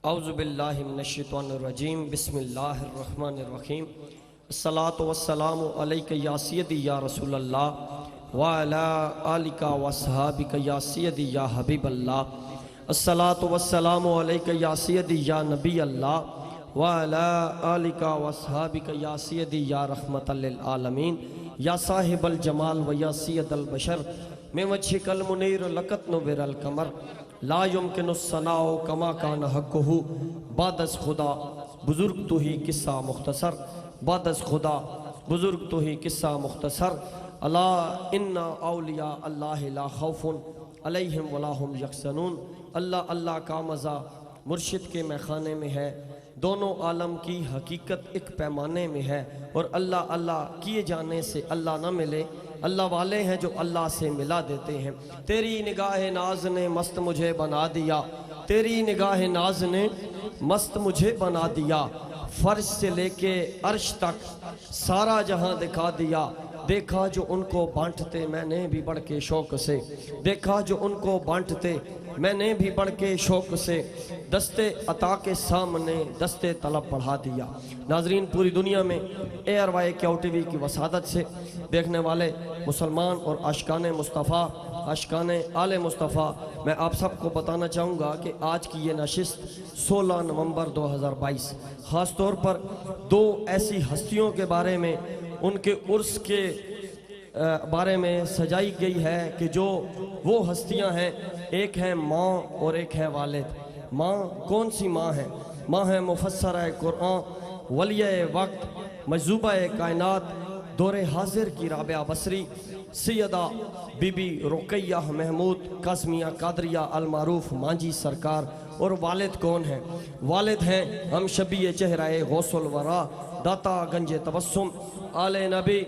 औज़ुबिल्लाहि मिनश्शैतानिर्रजीम बिस्मिल्लाहिर्रहमानिर्रहीम अस्सलातु वस्सलामु अलैका या सय्यदी या रसूलल्लाह व अला आलिका व अस्हाबिका या सय्यदी या हबीबल्लाह अस्सलातु वस्सलामु अलैका या सय्यदी या नबी अल्लाह व अला आलिका व अस्हाबिका या सय्यदी या रहमतल लिल आलमीन या साहिबल जमाल व या सय्यदल बशर में वजहिकल मुनीर लकत नुव्विरल कमर ला युमकिनु सनाओ कमा कान हक़्क़ुहु बादस खुदा बुजुर्ग तो ही किस्सा मुख्तसर बादस खुदा बुजुर्ग तो ही किस्सा मुख्तसर अला इन्ना औलिया अल्लाह ला खौफुन अलैहिम वला हुम यहज़नून। अल्लाह अल्लाह का मज़ा मुर्शिद के मैखाने में है, दोनों आलम की हकीकत एक पैमाने में है और अल्लाह अल्लाह किए जाने से अल्लाह न मिले। अल्लाह वाले हैं जो अल्लाह से मिला देते हैं। तेरी निगाह नाज ने मस्त मुझे बना दिया, तेरी निगाह नाज ने मस्त मुझे बना दिया, फर्श से लेके अर्श तक सारा जहां दिखा दिया। देखा जो उनको बांटते मैंने भी बढ़ के शौक से, देखा जो उनको बांटते मैंने भी बढ़ के शौक से, दस्ते अता के सामने दस्ते तलब बढ़ा दिया। नाजरीन, पूरी दुनिया में ARY QTV की वसादत से देखने वाले मुसलमान और आशिकाने मुस्तफ़ा, आशिकाने आले मुस्तफ़ा, मैं आप सबको बताना चाहूँगा कि आज की ये नशिस्त 16 नवंबर 2022 ख़ास तौर पर दो ऐसी हस्तियों के बारे में, उनके उर्स के बारे में सजाई गई है कि जो वो हस्तियां हैं, एक है माँ और एक है वालिद। माँ कौन सी माँ है? माँ है मुफस्सर कुरान, वलिय वक्त, मजूबा कायनात, दौरे हाजिर की राबिया बसरी, सैयदा बीबी रुकैया महमूद कासमिया कादरिया अलमारूफ मांझी सरकार। और वालिद कौन है? वालिद हैं हम शबी चेहराए गौसुल वरा, दाता गंजे तबस्सुम, आले नबी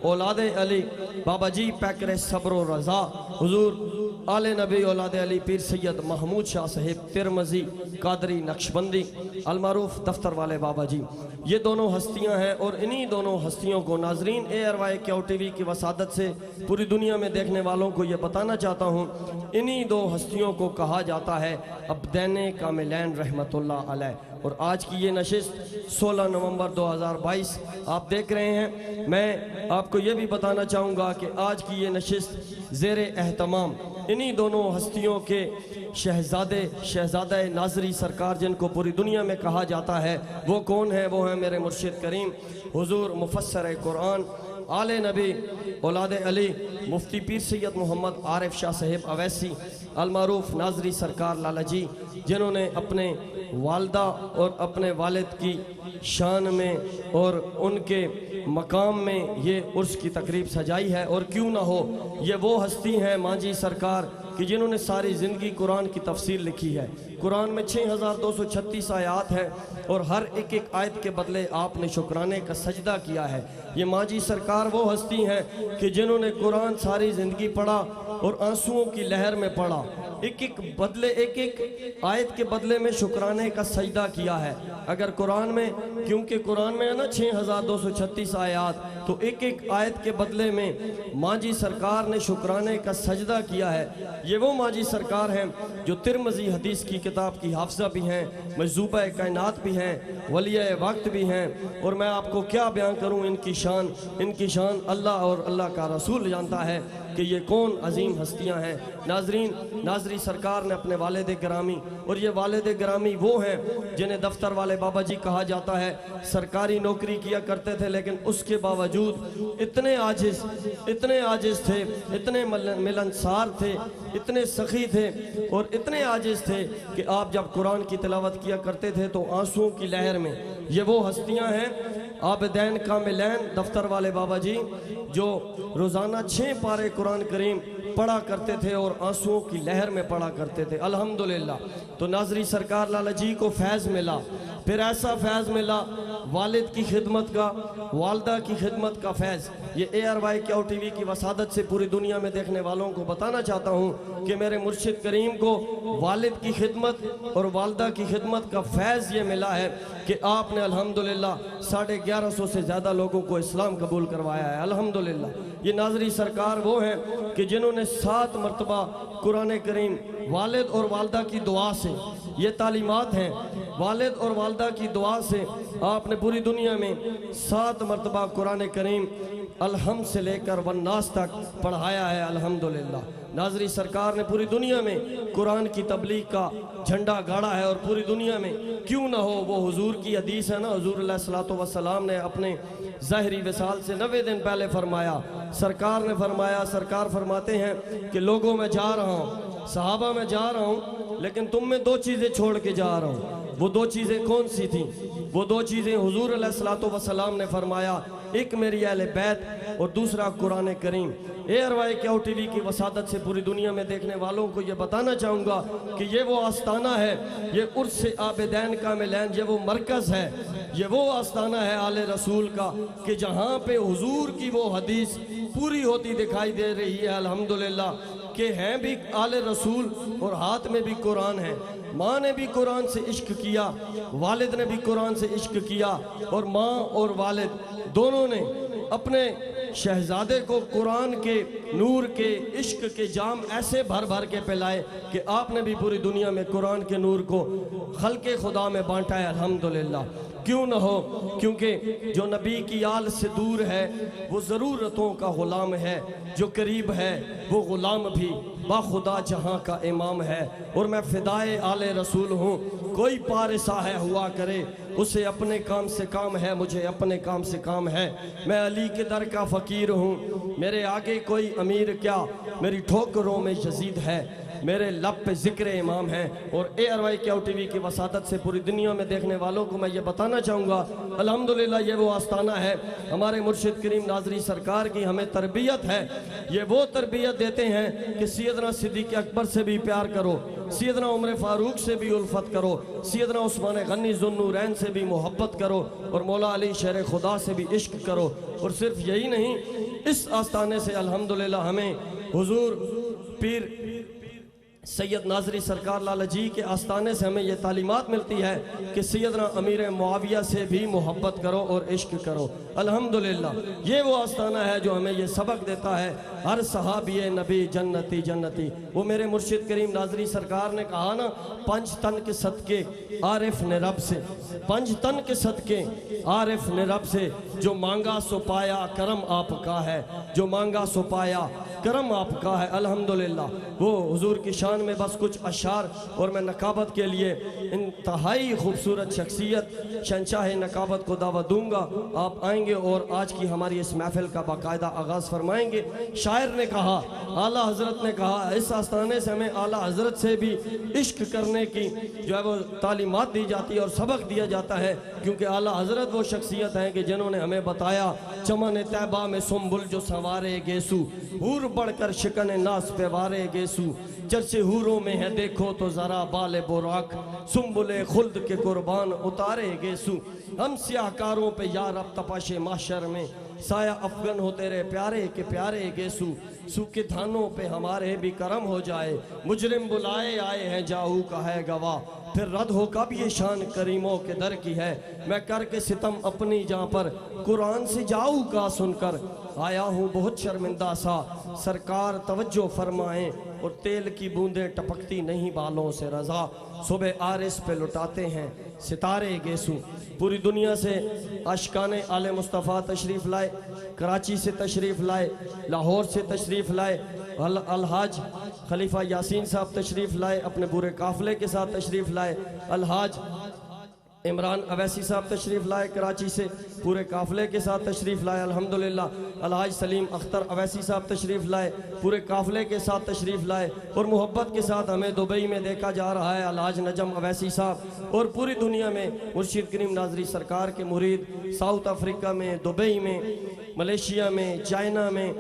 औलादे अली, बाबा जी पैकरे सब्र रज़ा, हुजूर आले नबी औलादे अली, पीर सैयद महमूद शाह साहिब तिरमजी कादरी नक्शबंदी अलमारूफ दफ्तर वाले बाबा जी। ये दोनों हस्तियां हैं और इन्हीं दोनों हस्तियों को नाजरीन ARY QTV की वसादत से पूरी दुनिया में देखने वालों को ये बताना चाहता हूँ, इन्हीं दो हस्तियों को कहा जाता है अब्दैन कामिलैन रहमतुल्लाह अलैह। और आज की ये नशिस्त 16 नवंबर 2022 आप देख रहे हैं। मैं आपको ये भी बताना चाहूँगा कि आज की ये नशिस्त ज़ेरे एहतमाम इन्हीं दोनों हस्तियों के शहज़ादा नाजरी सरकार, जिनको पूरी दुनिया में कहा जाता है, वो कौन है? वो है मेरे मुर्शिद करीम हुजूर मुफस्सर कुरान, आले नबी औलादे अली, मुफ्ती पीर सैयद मोहम्मद आरिफ शाह साहिब अवैसी अलमारूफ नाजरी सरकार लाला जी, जिन्होंने अपने वालदा और अपने वालिद की शान में और उनके मकाम में ये उर्स की तकरीब सजाई है। और क्यों ना हो, ये वो हस्ती हैं मांझी सरकार कि जिन्होंने सारी ज़िंदगी कुरान की तफसीर लिखी है। कुरान में 6236 आयात है और हर एक एक आयत के बदले आपने शुक्राने का सजदा किया है। ये मांझी सरकार वो हस्ती हैं कि जिन्होंने कुरान सारी ज़िंदगी पढ़ा और आंसुओं की लहर में पढ़ा, एक एक आयत के बदले में शुक्राने का सजदा किया है। अगर कुरान में, क्योंकि कुरान में है ना 6236 आयत, तो एक एक आयत के बदले में मांझी सरकार ने शुक्राने का सजदा किया है। ये वो मांझी सरकार हैं जो तिरमजी हदीस की किताब की हाफिज़ा भी हैं, मजूबा कायनात भी हैं, वलिय वक्त भी हैं। और मैं आपको क्या बयान करूँ इनकी शान अल्लाह और अल्लाह का रसूल जानता है कि ये कौन अजीम हस्तियां हैं। नाजरीन, नाजरी सरकार ने अपने वालिद गिरामी, और ये वालिद गिरामी वो हैं जिन्हें दफ्तर वाले बाबा जी कहा जाता है, सरकारी नौकरी किया करते थे लेकिन उसके बावजूद इतने आजिज थे, इतने मिलनसार थे, इतने सखी थे और इतने आजिज थे कि आप जब कुरान की तिलावत किया करते थे तो आंसुओं की लहर में। ये वो हस्तियां हैं आबिदैन कामिलैन दफ्तर वाले बाबा जी, जो रोज़ाना 6 पारे कुरान करीम पढ़ा करते थे और आंसुओं की लहर में पढ़ा करते थे। अल्हम्दुलिल्लाह। तो नाजरी सरकार लाला जी को फैज़ मिला, फिर ऐसा फैज़ मिला वालिद की खिदमत का, वालदा की खिदमत का फैज़। ये ARY QTV की वसादत से पूरी दुनिया में देखने वालों को बताना चाहता हूँ कि मेरे मुर्शिद करीम को वालिद की खिदमत और वालदा की खिदमत का फैज़ ये मिला है कि आपने अल्हम्दुलिल्लाह 1150 से ज़्यादा लोगों को इस्लाम कबूल करवाया है। अल्हम्दुलिल्लाह। ये नाजरी सरकार वो हैं कि जिन्होंने 7 मरतबा कुरान करीम वालिद और वालदा की दुआ से, ये तालीमात हैं, वालिद और वालदा की दुआ से आपने पूरी दुनिया में 7 मरतबा कुरान करीम अलहम्द से लेकर वन्नास तक पढ़ाया है। अल्हम्दुलिल्लाह नाजरी सरकार ने पूरी दुनिया में कुरान की तबलीग का झंडा गाड़ा है। और पूरी दुनिया में क्यों ना हो, वो हुजूर की हदीस है ना, हुजूर अलैहिस्सलातु वस्सलाम ने अपने ज़ाहिरी विसाल से 90 दिन पहले फरमाया, सरकार ने फरमाया, सरकार फरमाते हैं कि लोगों में जा रहा हूँ, सहाबा में जा रहा हूँ, लेकिन तुम में 2 चीज़ें छोड़ के जा रहा हूँ। वो 2 चीज़ें कौन सी थी? वो 2 चीज़ें हुजूर अलैहिस्सलातु वस्सलाम ने फरमाया, एक मेरी अहले बैत और दूसरा कुरान करीम। ARY क्याऊ TV की वसादत से पूरी दुनिया में देखने वालों को ये बताना चाहूँगा कि ये वो आस्ताना है, ये उर्स आबिदैन का मिलान, ये वो मरकज़ है, ये वो आस्ताना है आले रसूल का कि जहाँ पे हुजूर की वो हदीस पूरी होती दिखाई दे रही है। अल्हम्दुलिल्लाह कि हैं भी आले रसूल और हाथ में भी कुरान है। माँ ने भी कुरान से इश्क किया, वालिद ने भी कुरान से इश्क किया, और माँ और वालिद दोनों ने अपने शहजादे को कुरान के नूर के इश्क के जाम ऐसे भर भर के पिलाए कि आपने भी पूरी दुनिया में कुरान के नूर को खल्के खुदा में बांटा है। अल्हम्दुलिल्लाह क्यों न हो, क्योंकि जो नबी की आल से दूर है वो ज़रूरतों का ग़ुलाम है, जो करीब है वो ग़ुलाम भी बाखुदा जहाँ का इमाम है। और मैं फ़िदाए आले रसूल हूँ, कोई पारिसा है हुआ करे, उसे अपने काम से काम है, मुझे अपने काम से काम है। मैं अली के दर का फ़कीर हूँ, मेरे आगे कोई अमीर क्या, मेरी ठोकरों में यजीद है, मेरे लब पे ज़िक्र इमाम है। और ARY क्याऊ TV की वसादत से पूरी दुनिया में देखने वालों को मैं ये बताना चाहूँगा, अल्हम्दुलिल्लाह ये वो आस्ताना है। हमारे मुर्शिद करीम नाजरी सरकार की हमें तरबियत है, ये वो तरबियत देते हैं कि सैयदना सिद्दीक़ अकबर से भी प्यार करो, सैयदना उमर फ़ारूक से भी उल्फत करो, सैयदना उस्मान गनी ज़ुन्नूरैन से भी मोहब्बत करो, और मौला अली शेर खुदा से भी इश्क करो। और सिर्फ यही नहीं, इस आस्ताने से अल्हम्दुलिल्लाह हमें हुजूर पीर सैयद नाजरी सरकार लाला जी के आस्ताने से हमें ये तालीमात मिलती है कि सैयदना अमीर मुआविया से भी मोहब्बत करो और इश्क करो। अल्हम्दुलिल्लाह ये वो आस्ताना है जो हमें ये सबक देता है, हर सहाबी नबी जन्नती जन्नती। वो मेरे मुर्शिद करीम नाजरी सरकार ने कहा ना, 5 तन के सदके आरिफ ने रब से, 5 तन के सदके आरिफ ने रब से, जो मांगा सो पाया करम आपका है, जो मांगा सो पाया करम आपका है। अल्हम्दुलिल्लाह वो हुजूर की शान में बस कुछ अशार, और मैं नकाबत के लिए इंतहाई खूबसूरत शख्सियत शहंशाह नकाबत को दावत दूंगा। आप आएंगे और आज की हमारी इस महफिल का बाकायदा आगाज़ फरमाएंगे। शायर ने कहा, आला हज़रत ने कहा, इस आस्थाने से हमें आला हज़रत से भी इश्क करने की जो है वो तालीमात दी जाती है और सबक दिया जाता है, क्योंकि आला हज़रत वो शख्सियत हैं कि जिन्होंने हमें बताया, चमन तैबा में सुम्बुल जो संवारे गेसू, हूर बढ़कर शिकन नास पे वारे गेसू, चर्चे हूरों में है देखो तो ज़रा बाले बोराक, सुम्बुले खुल्द के कुर्बान उतारे गेसू। हम सियाहकारों पे यार अब तपाशे माशर में, साया अफगन हो तेरे प्यारे के प्यारे गेसू, सूखे धानों पे हमारे भी करम हो जाए, मुजरिम बुलाए आए हैं जाऊ का है गवाह, फिर रद्द हो कब ये शान करीमों के दर की है, मैं करके सितम अपनी जहाँ पर कुरान से जाऊ का सुनकर आया हूँ बहुत शर्मिंदा सा, सरकार तवज्जो फरमाएं और तेल की बूंदें टपकती नहीं बालों से रज़ा, सुबह आरिस पे लुटाते हैं सितारे गेसू। पूरी दुनिया से आशिकाने आले मुस्तफ़ा तशरीफ़ लाए, कराची से तशरीफ़ लाए, लाहौर से तशरीफ़ लाए, अलहाज खलीफा यासीन साहब तशरीफ़ लाए, अपने पूरे काफ़िले के साथ तशरीफ़ लाए, अलहाज इमरान अवैसी साहब तशरीफ़ लाए, कराची से पूरे काफ़िले के साथ तशरीफ़ लाए। अल्हम्दुलिल्लाह अलहाज सलीम अख्तर अवैसी साहब तशरीफ़ लाए, पूरे काफ़िले के साथ तशरीफ़ लाए। और मोहब्बत के साथ हमें दुबई में देखा जा रहा है अलहाज नजम अवैसी साहब, और पूरी दुनिया में मुर्शिद करीम नाजरी सरकार के मुरीद साउथ अफ्रीका में, दुबई में, मलेशिया में, चाइना में,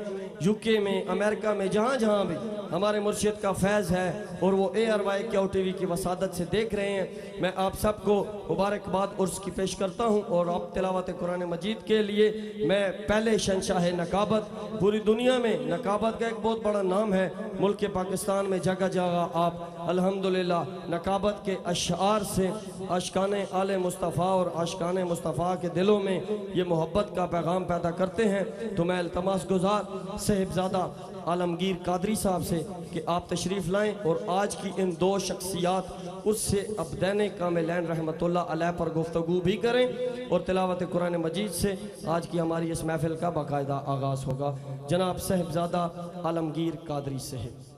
UK में, अमेरिका में, जहाँ जहाँ भी हमारे मुर्शिद का फैज़ है और वो ARY QTV की वसादत से देख रहे हैं। मैं आप सबको मुबारकबाद उर्स की पेश करता हूँ। और अब तिलावत कुरान मजीद के लिए मैं पहले शहंशाह नकाबत, पूरी दुनिया में नकाबत का एक बहुत बड़ा नाम है, मुल्क पाकिस्तान में जगह जगह आप अल्हम्दुलिल्लाह नकाबत के अशार से आशिकान आले मुस्तफ़ा और आशिकान मुस्तफ़ा के दिलों में ये मोहब्बत का पैगाम पैदा करते हैं। तो मैं इल्तमास गुजार साहिबजादा आलमगीर कादरी साहब से कि आप तशरीफ़ लाएं और आज की इन दो शख्सियात उससे अबदैन कामिलैन रहमतुल्लाह अलैह पर गुफ्तगू भी करें और तिलावत कुरान मजीद से आज की हमारी इस महफिल का बाकायदा आगाज़ होगा। जनाब साहिबजादा आलमगीर कादरी साहब।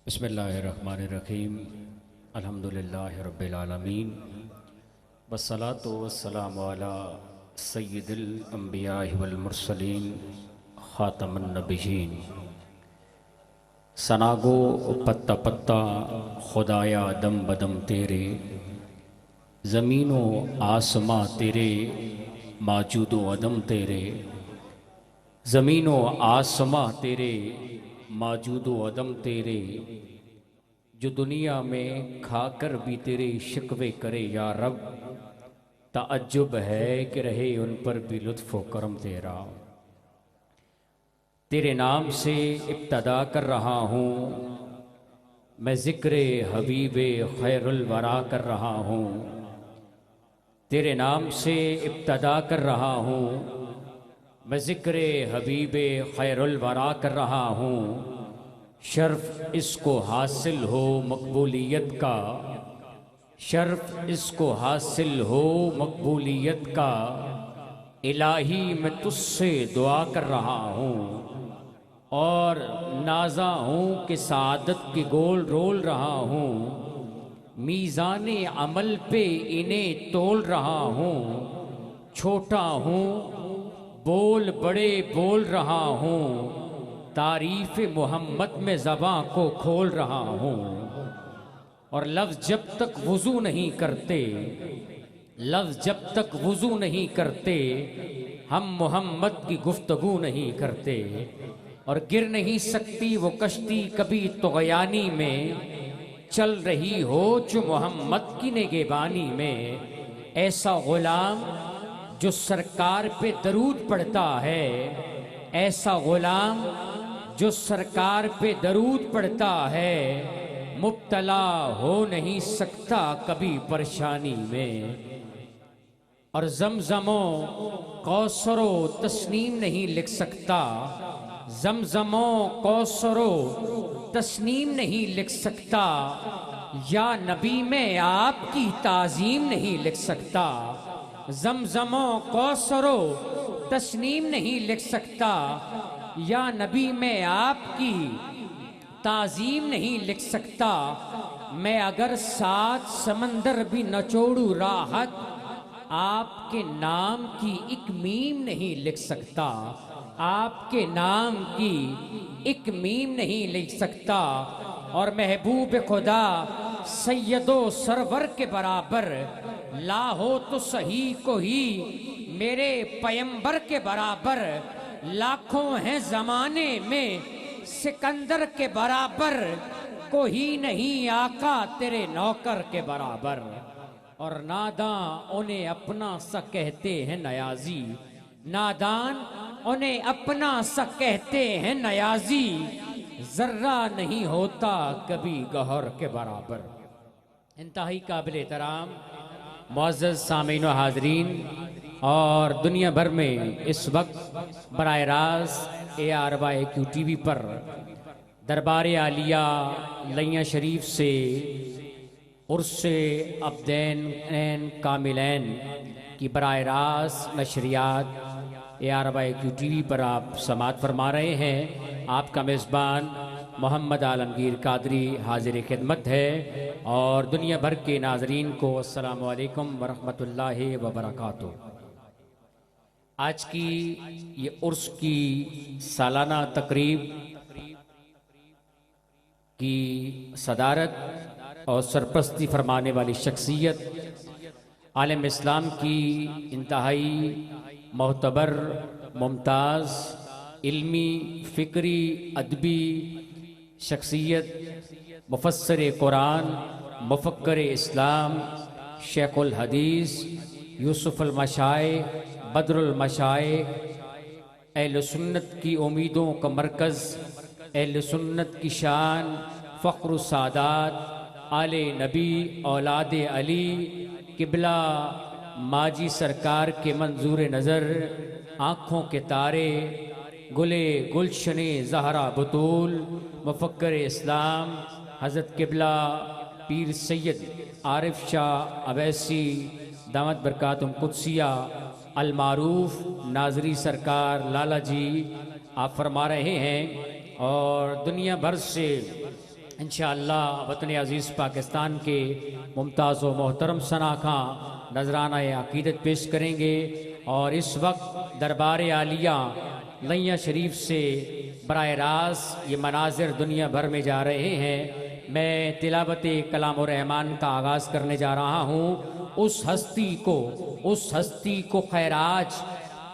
बिस्मिल्लाहिर्रहमानिर्रहीम अल्हम्दुलिल्लाहि रब्बिल आलमीन वस्सलातु वस्सलामु अला सय्यिदिल अंबिया'i वल मुरसलीन खातमुन नबिय्यीन। सनागो पत्ता पत्ता खुदाया दम बदम तेरे, ज़मीनो आसमां तेरे माजूदो अदम तेरे, ज़मीनो आसमां तेरे माजूदो अदम तेरे, जो दुनिया में खाकर भी तेरे शिकवे करे या रब, ताज्जुब है कि रहे उन पर भी लुत्फ़ व करम तेरा। तेरे नाम से इब्तदा कर रहा हूँ मैं, ज़िक्र हबीबे खैरुल वरा कर रहा हूँ। तेरे नाम से इब्तदा कर रहा हूँ मैं, ज़िक्र हबीबे खैरुल वरा कर रहा हूँ। शर्फ इसको हासिल हो मकबूलियत का, शर्फ इसको हासिल हो मकबूलियत का, इलाही मैं तुझसे दुआ कर रहा हूँ और नाजा हूँ कि सादत के गोल रोल रहा हूँ। मीज़ाने अमल पे इन्हें तोल रहा हूँ, छोटा हूँ बोल बड़े बोल रहा हूँ, तारीफ़ मोहम्मद में ज़बां को खोल रहा हूँ। और लफ्ज़ जब तक वुज़ू नहीं करते, लफ्ज़ जब तक वुज़ू नहीं करते, हम मोहम्मद की गुफ्तगू नहीं करते। और गिर नहीं सकती वो कश्ती कभी तुग़यानी में, चल रही हो जो मोहम्मद की निगहबानी में। ऐसा ग़ुलाम जो सरकार पे दरूद पढ़ता है, ऐसा ग़ुलाम जो सरकार पे दरूद पढ़ता है, मुब्तला हो नहीं सकता कभी परेशानी में। और ज़मज़मो कौसरो तस्नीम नहीं लिख सकता, ज़मज़मो कौसरो तस्नीम नहीं लिख सकता, या नबी में आपकी ताज़ीम नहीं लिख सकता। ज़मज़मो कौसरो तस्नीम नहीं लिख सकता, या नबी में आपकी ताज़ीम नहीं लिख सकता। मैं अगर 7 समंदर भी नचोड़ू राहत, आपके नाम की एक मीम नहीं लिख सकता, आपके नाम की एक मीम नहीं लिख सकता। और महबूब खुदा सैयदो सरवर के बराबर, लाहो तो सही को ही मेरे पैगंबर के बराबर, लाखों हैं ज़माने में सिकंदर के बराबर, कोई नहीं आका तेरे नौकर के बराबर। और नादान उन्हें अपना सा कहते हैं नयाजी, नादान उन्हें अपना सा कहते हैं नयाजी, जर्रा नहीं होता कभी गौहर के बराबर। इंतहाई काबिल एहतराम मुअज़्ज़ज़ सामीन व हाज़रीन, और दुनिया भर में इस वक्त बराह रास्त ARY QTV पर दरबार आलिया लैया शरीफ से उर्से अब्दैन कामिलैन की बराह रास्त नशरियात ARY QTV पर आप समात फरमा रहे हैं। आपका मेज़बान मोहम्मद आलमगीर कादरी हाजिर खिदमत है, और दुनिया भर के नाजरीन को अस्सलामु अलैकुम वरहमतुल्लाहि वबरकातुहू। आज की ये उर्स की सालाना तकरीब की सदारत और सरपरस्ती फरमाने वाली शख्सियत, आलम इस्लाम की इंतहाई मोहतबर, मुमताज़, इल्मी, फ़िक्री, अदबी शख्सियत, मुफस्सिर कुरान, मुफक्कर इस्लाम, शेखुल हदीस, यूसुफ़ुल मशाइख़, बदरुल मशाइख़, अहले सुन्नत की उम्मीदों का मरकज़, अहले सुन्नत की शान, फ़ख्र सादात, आले नबी, औलाद अली, किबला माजी सरकार के मंजूर नज़र, आँखों के तारे, गुले गुलशने ज़हरा बतूल, मुफक्कर इस्लाम, हज़रत किबला पीर सैयद आरिफ शाह अवैसी दामत बरकातुम कुद्सिया अलमारूफ नाजरी सरकार लाला जी आप फरमा रहे हैं, और दुनिया भर से इंशाअल्लाह वतन अज़ीज़ पाकिस्तान के मुमताज़ व मोहतरम सनाखा नजराना अक़ीदत पेश करेंगे। और इस वक्त दरबार आलिया लैया शरीफ से बराह रास्त ये मनाजिर दुनिया भर में जा रहे हैं। मैं तिलावत कलाम रहमान का आगाज़ करने जा रहा हूँ। उस हस्ती को खैराज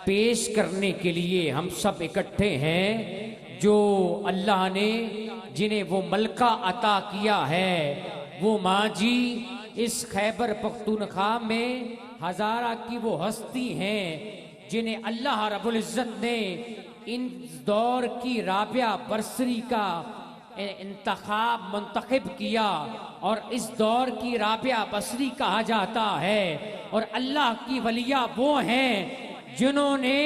पेश करने के लिए हम सब इकट्ठे हैं, जो अल्लाह ने जिन्हें वो मलका अता किया है। वो माजी इस खैबर पख्तूनख्वा में हज़ारा की वो हस्ती हैं जिन्हें अल्लाह रब्बुल इज़्ज़त ने इन दौर की राबिया बरसरी का इंतखाब मुंतखब किया, और इस दौर की राबिया बसरी कहा जाता है। और अल्लाह की वलिया वो हैं जिन्होंने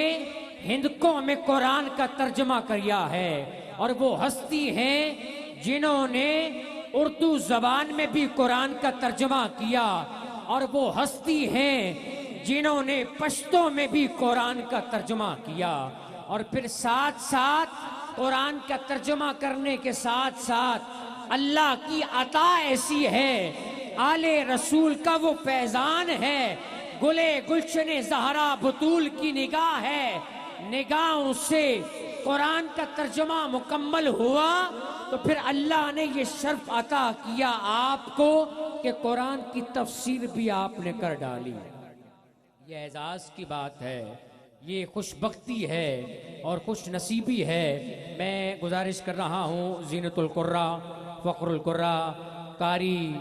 हिंदकों में कुरान का तर्जमा किया है, और वो हस्ती हैं जिन्होंने उर्दू जबान में भी कुरान का तर्जमा किया, और वो हस्ती हैं जिन्होंने पश्तो में भी कुरान का तर्जमा किया। और फिर साथ साथ कुरान का तर्जमा करने के साथ साथ अल्लाह की अता ऐसी है, आले रसूल का वो फैजान है, गुले गुलशने ज़हरा बतूल की निगाह है, निगाहों से कुरान का तर्जमा मुकम्मल हुआ तो फिर अल्लाह ने ये शर्फ अता किया आपको कि कुरान की तफसीर भी आपने कर डाली। ये एजाज़ की बात है, ये खुशबख्ती है और खुश नसीबी है। मैं गुजारिश कर रहा हूँ ज़ीनतुल कुर्रा फ़ख्रुल कुर्रा कारी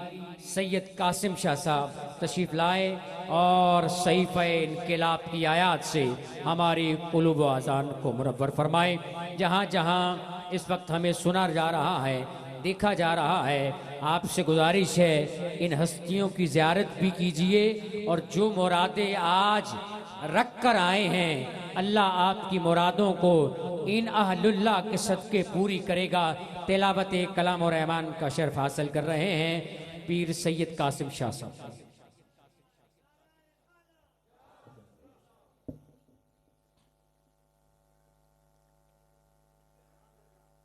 सैयद कासिम शाह साहब तशरीफ़ लाए और सहीफ़े इनक़िलाब की आयात से हमारी क़ुलूब व आज़ान को मुनव्वर फरमाएँ। जहाँ जहाँ इस वक्त हमें सुना जा रहा है, देखा जा रहा है, आपसे गुजारिश है इन हस्तियों की ज़ियारत भी कीजिए, और जो मुरादें आज रख कर आए हैं अल्लाह आपकी मुरादों को इन अहलुल्लाह के सदक़े पूरी करेगा। तिलावत कलाम और रहमान का शर्फ हासिल कर रहे हैं पीर सैयद कासिम शाह साहब।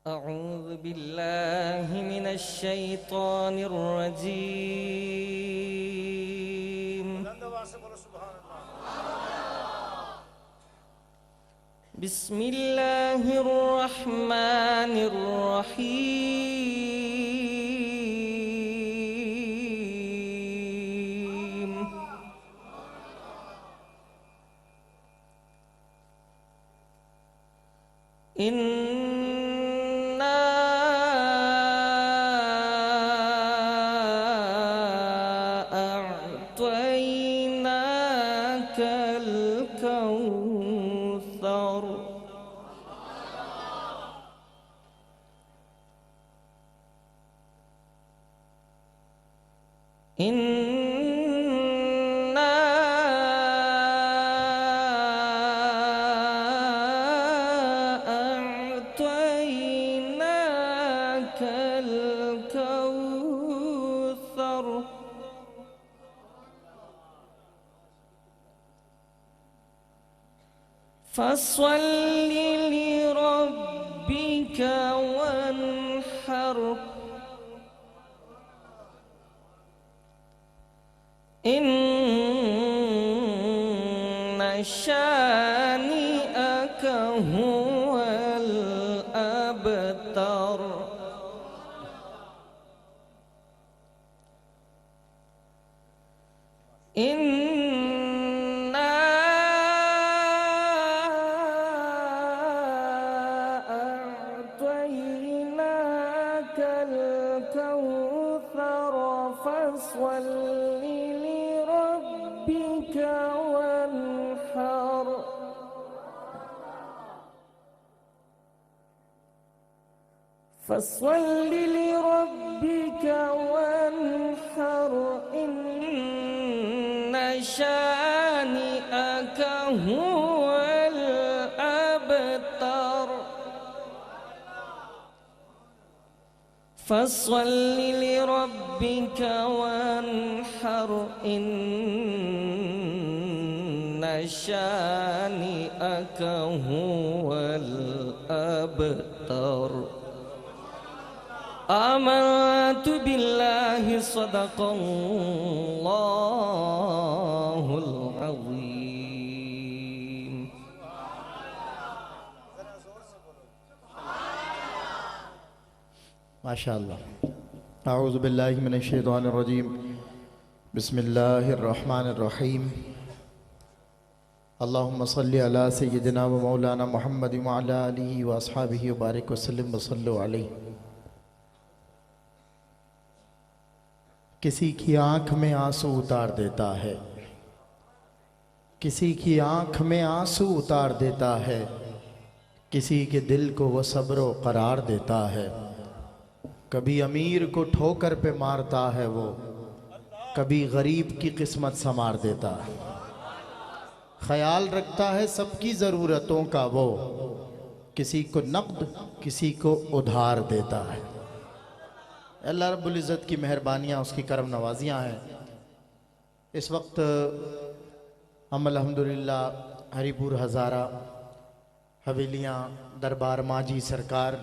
अऊज़ु बिल्लाहि मिनश शैतानिर रजीम। बिस्मिल्लाहिर रहमानिर रहीम। इन्ना अअतैनाकल कौसर। इन्ना अअतैनाकल कौसर। फस्वल्लि लिरब्बिका वन्हर। इन्ना शानिअका हुवल अबतर। इन्ना अअतैनाकल कौसर फस्वल्लि लिरब्बिका वन्हर फस्वल्लि लिरब्बिका वन्हर इन्न शानिअक हुवल अबतर फस्वल्लि लिरब्बिका वन्हर इन्न शानिअक हुवल अबतर आमन्तु बिल्लाहि सदक़ल्लाहुल अज़ीम। माशाअल्लाह। अऊज़ु बिल्लाहि मिनश शैतानिर रजीम। बिस्मिल्लाहिर रहमानिर रहीम। अल्लाहुम्मा सल्लि अला सय्यिदिना व मौलाना मुहम्मद व अला आलिहि व अस्हाबिहि व बारिक व सल्लिम व सल्लु अलैहि। किसी की आँख में आंसू उतार देता है, किसी की आँख में आंसू उतार देता है, किसी के दिल को वो सब्र व करार देता है। कभी अमीर को ठोकर पे मारता है वो, कभी गरीब की किस्मत संवार देता है। ख्याल रखता है सबकी ज़रूरतों का वो, किसी को नक़द किसी को उधार देता है। अल्लाह रब्बुल इज़्ज़त की मेहरबानियाँ, उसकी करम नवाजियाँ हैं। इस वक्त हम अल्हम्दुलिल्लाह हरिपुर हज़ारा हवेलियाँ दरबार माजी सरकार,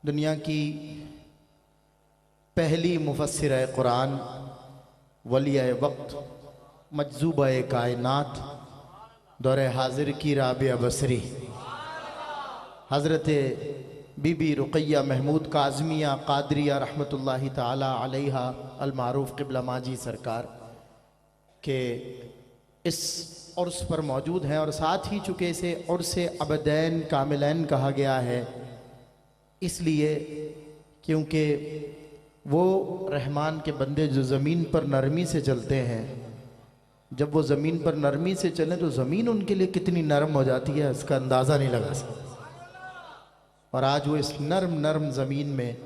दुनिया की पहली मुफस्सिर कुरान, वलिया वक्त, मजज़ूबा कायनात, दौरे हाजिर की राबिया बसरी, हज़रत बीबी रुक़ैया महमूद काज़मिया क़ादरिया रहमतुल्लाहि ताला अलैहा अल-मारूफ़ क़िबला माजी सरकार के इस उर्स पर मौजूद हैं। और साथ ही चूँकि इसे उर्स अबदैन कामिलैन कहा गया है, इसलिए क्योंकि वो रहमान के बंदे जो ज़मीन पर नरमी से चलते हैं, जब वो ज़मीन पर नरमी से चलें तो ज़मीन उनके लिए कितनी नरम हो जाती है, इसका अंदाज़ा नहीं लगा सकते। और आज वो इस नरम नरम ज़मीन में,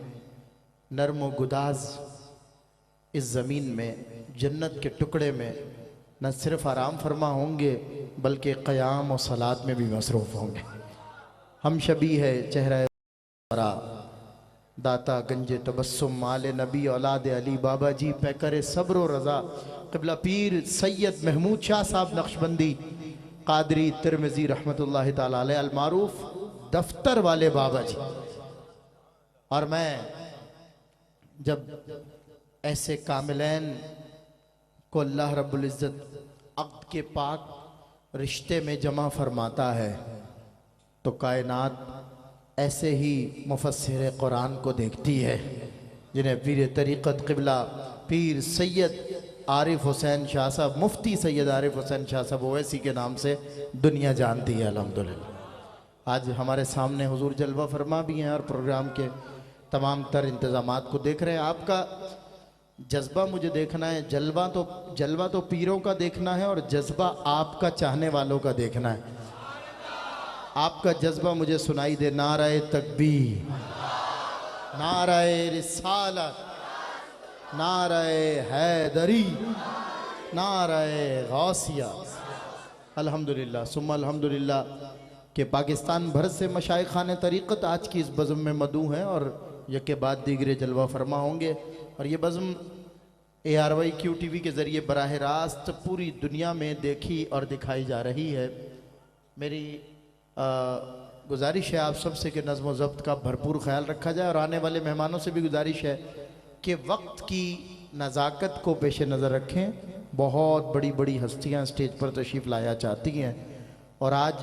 नरम व गुदाज इस ज़मीन में, जन्नत के टुकड़े में न सिर्फ आराम फरमा होंगे बल्कि क़याम और सलात में भी मसरूफ़ होंगे। हम शबी है चेहरा दाता गंजे तबस्सुम माले नबी औलाद अली बाबा जी पैकर सब्र व रज़ा क़िबला पीर सैयद महमूद शाह साहब नक्शबंदी क़ादरी तिरमिज़ी रहमतुल्लाहि ताला अलैह अल-मारूफ़ दफ्तर वाले बाबा जी। और मैं जब ऐसे कामिलैन को अल्लाह रब्बुल इज़्ज़त अक़्द के पाक रिश्ते में जमा फरमाता है तो कायनात ऐसे ही मुफस्सिर कुरान को देखती है, जिन्हें पीर तरीक़त क़िबला पीर सैयद आरिफ हुसैन शाह साहब, मुफ्ती सैयद आरिफ हुसैन शाह साहब ओवैसी के नाम से दुनिया जानती है अल्हम्दुलिल्लाह। आज हमारे सामने हुजूर जलवा फरमा भी हैं और प्रोग्राम के तमाम तर इंतज़ामात को देख रहे हैं। आपका जज्बा मुझे देखना है, जलवा तो पीरों का देखना है और जज्बा आपका चाहने वालों का देखना है। आपका जज्बा मुझे सुनाई दे, नाराए तकबीर, नाराए रिसालत, नाराए हैदरी, नाराए गौसिया। अल्हम्दुलिल्लाह सुम्मा अल्हम्दुलिल्लाह कि पाकिस्तान भर से मशाइखान तरीक़त आज की इस बज़्म में मदऊ हैं और यके बाद दीगरे जलवा फरमा होंगे। और ये बज़्म ARYQ-TV के ज़रिए बराह रास्त पूरी दुनिया में देखी और दिखाई जा रही है। मेरी गुजारिश है आप सबसे कि नज़्म व ज़ब्त का भरपूर ख्याल रखा जाए और आने वाले मेहमानों से भी गुजारिश है कि वक्त की नज़ाकत को पेश नज़र रखें। बहुत बड़ी बड़ी हस्तियाँ स्टेज पर तशरीफ़ लाया चाहती हैं और आज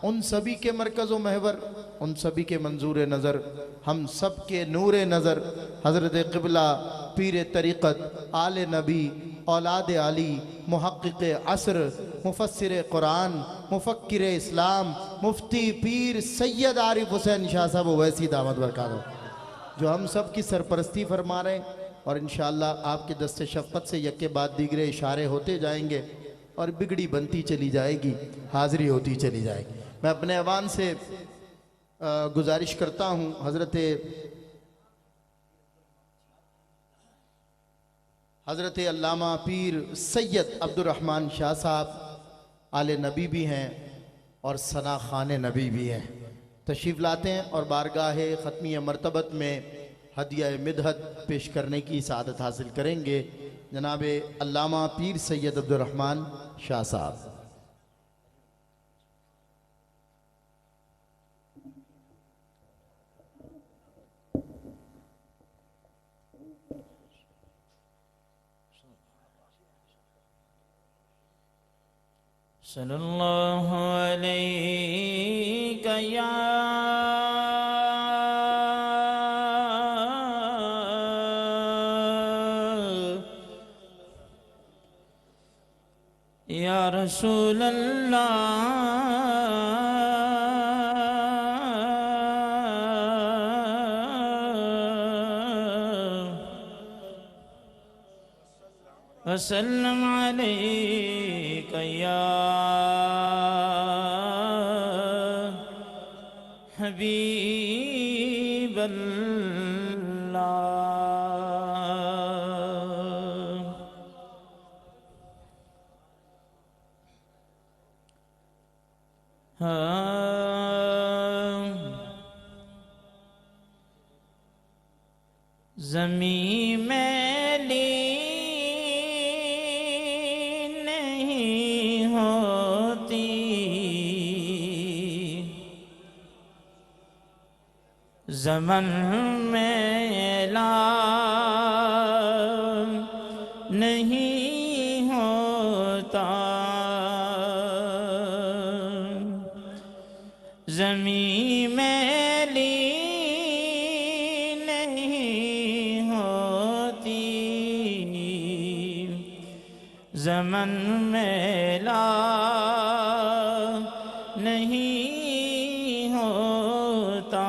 उन सभी के मरकज़ व महवर, उन सभी के मंजूर नज़र, हम सब के नूर नज़र हज़रत क़िबला पीर तरीक़त आले नबी औलाद अली, मुहक्किक असर, मुफस्सिर कुरान, मुफक्किर इस्लाम, मुफ्ती पीर सैयद आरिफ हुसैन शाह साहब ओवैसी दामद बरकातहू, जो हम सब की सरपरस्ती फरमा रहे हैं। और इंशाअल्लाह आपके दस्ते शफ़क़त से यक्के बाद दीगरे इशारे होते जाएंगे और बिगड़ी बनती चली जाएगी, हाज़िरी होती चली जाएगी। मैं अपने अवान से गुजारिश करता हूँ हज़रत अल्लामा पीर सैयद अब्दुर्रहमान शाह साहब आले नबी भी हैं और सना खान नबी भी हैं, तशरीफ़ लाते हैं और बारगाह ख़त्मी मरतबत में हदिया मिदहत पेश करने की सआदत हासिल करेंगे। जनाब अल्लामा पीर सैयद अब्दुर्रहमान शाह साहब। सल्लल्लाहु अलैहि या रसूल अल्लाह वसल्लम अलैका या हबीब अल्लाह। ज़मीं मैली नहीं होती, ज़मन मैला नहीं होता। ज़मीं मैली नहीं होती, ज़मन मैला नहीं होता।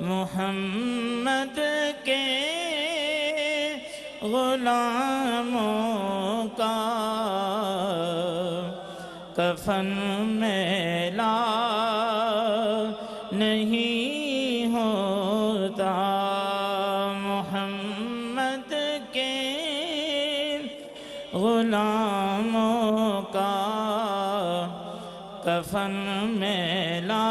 मुहम्मद के ग़ुलामों का कफन मैला नहीं होता। मुहम्मद के ग़ुलामों का कफन मैला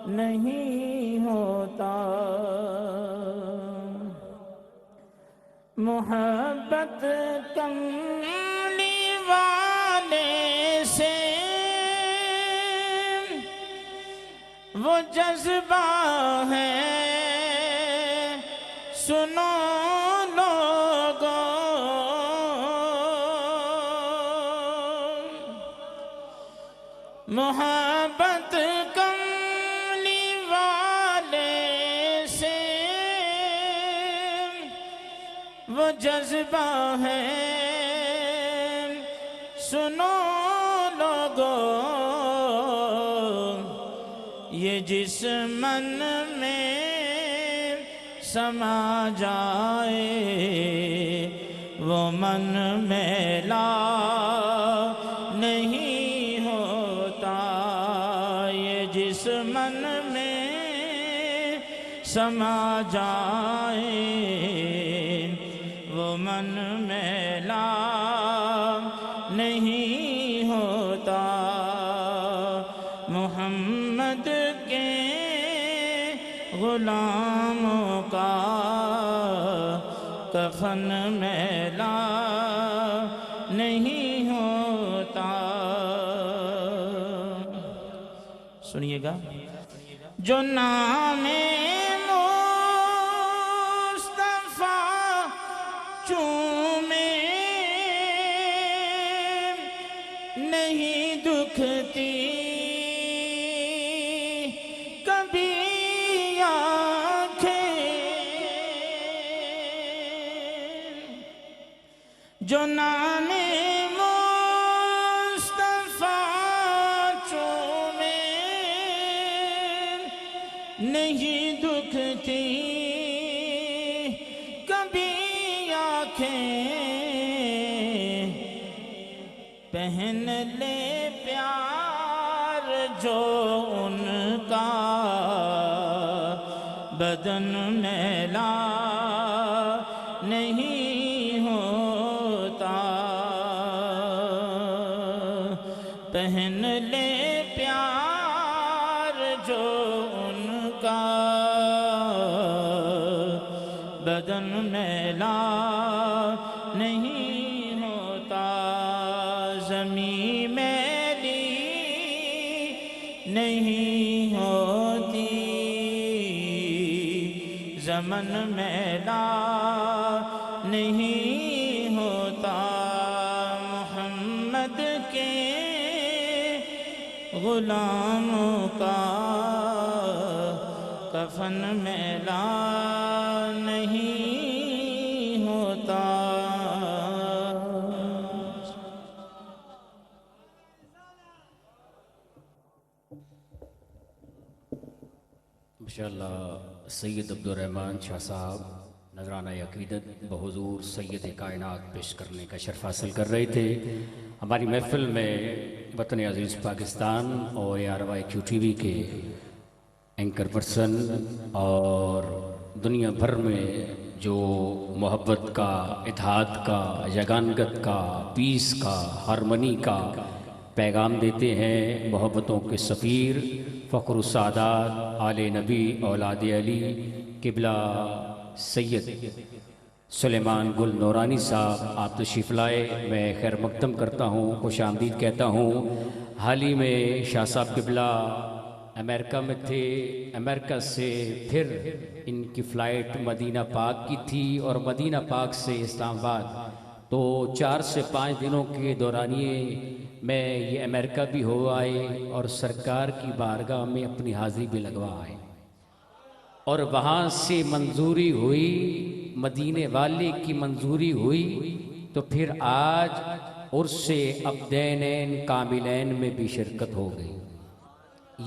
नहीं होता। मोहब्बत कमली वाले से वो जज्बा है, सुनो लोगों। मोहब्बत कमली वाले से वो जज्बा है, सुनो लोगों। ये जिस मन में समा जाए वो मन मैला नहीं होता। ये जिस मन में समा जाए वो मन मैला नहीं होता। मुहम्मद के ग़ुलामों का कफन मैला नहीं होता। सुनिएगा, जो नामे मुस्तफ़ा चूमे नहीं दुखती कभी आँखें। जो नामे मुस्तफा चूमे नहीं दुखती कभी आंखें पहन ले प्यार जो उनका बदन मैला नहीं होता पहन ले प्यार जो उनका बदन मैला नहीं होता ज़मीं मैली नहीं होती ज़मन मैला नहीं होता मोहम्मद के गुलामों का कफन मैला नहीं होता। माशाअल्लाह सैयद अब्दुर्रहमान शाह साहब नजराना अक़ीदत बहुज़ूर सैयद कायनात पेश करने का शर्फ हासिल कर रहे थे। हमारी महफ़िल में वतन अज़ीज़ पाकिस्तान और ARYQTV के एंकर पर्सन और दुनिया भर में जो मोहब्बत का, इत्तेहाद का, यगानगत का, पीस का, हारमनी का पैगाम देते हैं, मोहब्बतों के सफ़ीर फ़ख्र सादात आले नबी औलाद अली किबला सैयद सुलेमान गुल नूरानी साहब आप तशरीफ़ लाए। मैं खैर मकदम करता हूँ, खुश आमदीद कहता हूँ। हाल ही में शाह साहब किबला अमेरिका में थे, अमेरिका से फिर इनकी फ़्लाइट मदीना पाक की थी और मदीना पाक से इस्लामाबाद, तो 4 से 5 दिनों के दौरानिए मैं ये अमेरिका भी हो आए और सरकार की बारगाह में अपनी हाज़िरी भी लगवा आए और वहाँ से मंजूरी हुई, मदीने वाले की मंजूरी हुई, तो फिर आज उर्से अब्दैन कामिलैन में भी शिरकत हो गई।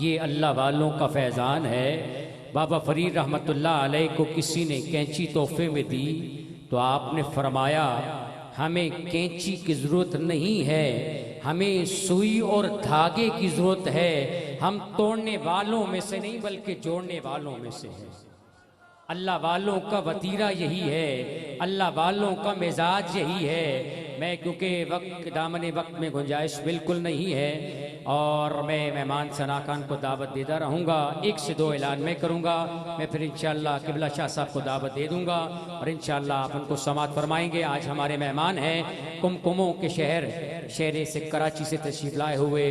ये अल्लाह वालों का फैज़ान है। बाबा फरीद रहमतुल्लाह अलैह को किसी ने कैंची तोहफे में दी तो आपने फरमाया हमें कैंची की ज़रूरत नहीं है, हमें सुई और धागे की ज़रूरत है। हम तोड़ने वालों में से नहीं बल्कि जोड़ने वालों में से हैं। अल्लाह वालों का वतीरा यही है, अल्लाह वालों का मिजाज यही है। मैं क्योंकि वक्त दामने वक्त में गुंजाइश बिल्कुल नहीं है और मैं मेहमान सनाखान को दावत देता रहूँगा। 1 से 2 ऐलान मैं करूँगा, मैं फिर इंशाअल्लाह किबला शाह साहब को दावत दे दूँगा और इंशाअल्लाह आप उनको समात फरमाएँगे। आज हमारे मेहमान हैं कुमकुमों के शहर से कराची से तशरीफ़ लाए हुए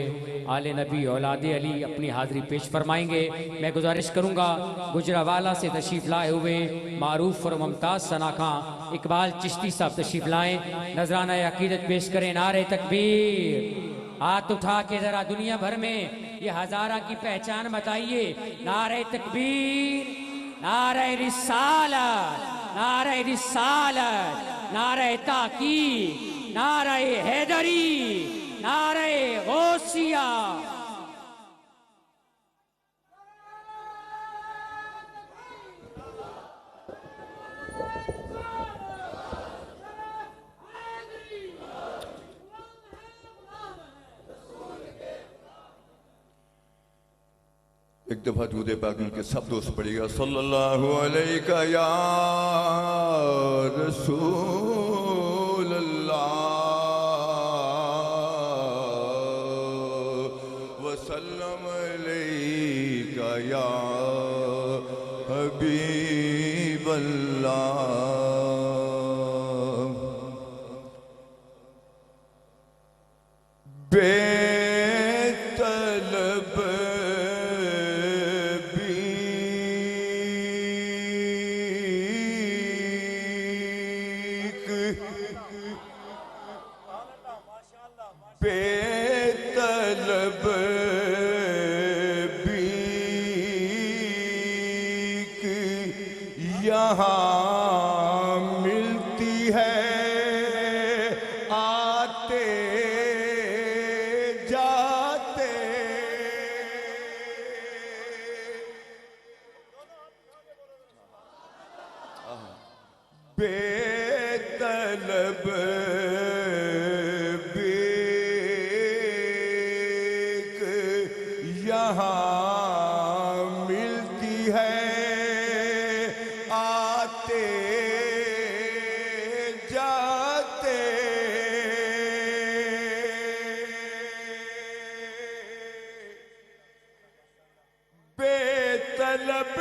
आले नबी औलाद अली अपनी हाज़िरी पेश फरमाएँगे। मैं गुजारिश करूँगा गुजरावाला से तशरीफ़ लाए हुए मारूफ और मुमताज़ सनाखा इकबाल चिश्ती साहब तशरीफ़ लाएँ, नजराना अक़ीदत पेश करें। नारे तकबीर, हाथ उठा के जरा दुनिया भर में ये हज़ारा की पहचान बताइए। नारे तकबीर, नारे रिसालत, नारे रिसालत, नारे ताकीद, नारे हैदरी, नारे गौसिया। एक दफा दूध पाक के सब दोस्त पड़ेगा सल्लल्लाहु अलैका या रसूल अल्लाह वसल्लम अलैका या हबीब अल्लाह। बेतलब बीक यहाँ मिलती है बेतलब बेक यहाँ मिलती है, आते जाते बेतलब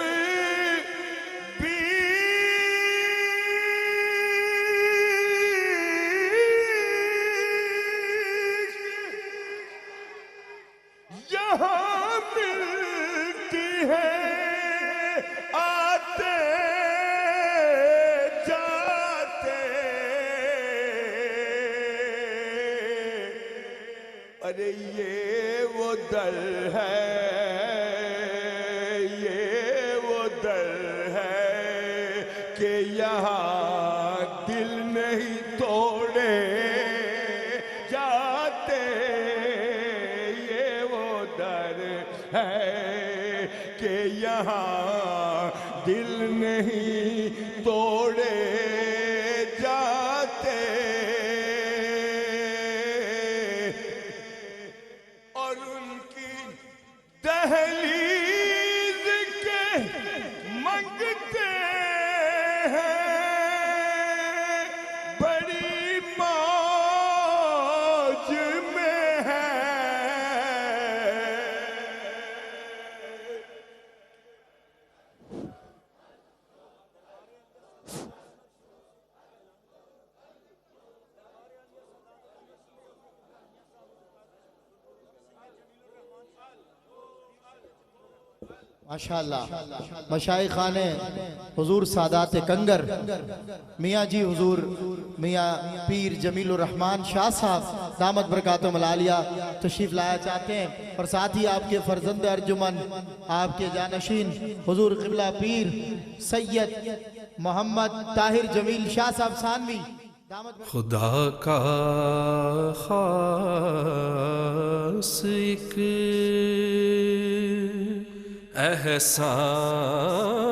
यहाँ मिलती है, आते जाते। अरे ये वो दर है, ये वो दर है कि यहाँ दिल नहीं तोड़े जाते। ये वो दर है कि यहाँ दिल नहीं तोड़े जाते। और उनकी दहलीज के मंगते हैं, बड़ी मौज में है। माशाअल्लाह मशाइखाने हुजूर सादात कंगर मियाँ जी हुजूर मियाँ पीर जमीलुर रहमान शाह साहब दामत बरकातुहुम आलिया तशरीफ लाया चाहते हैं, और साथ ही आपके फर्जंद अर्जुमन आपके जानशीन हुजूर क़िबला पीर सैयद मोहम्मद ताहिर जमील शाह साहब सानवी खुदा का खास एक एहसान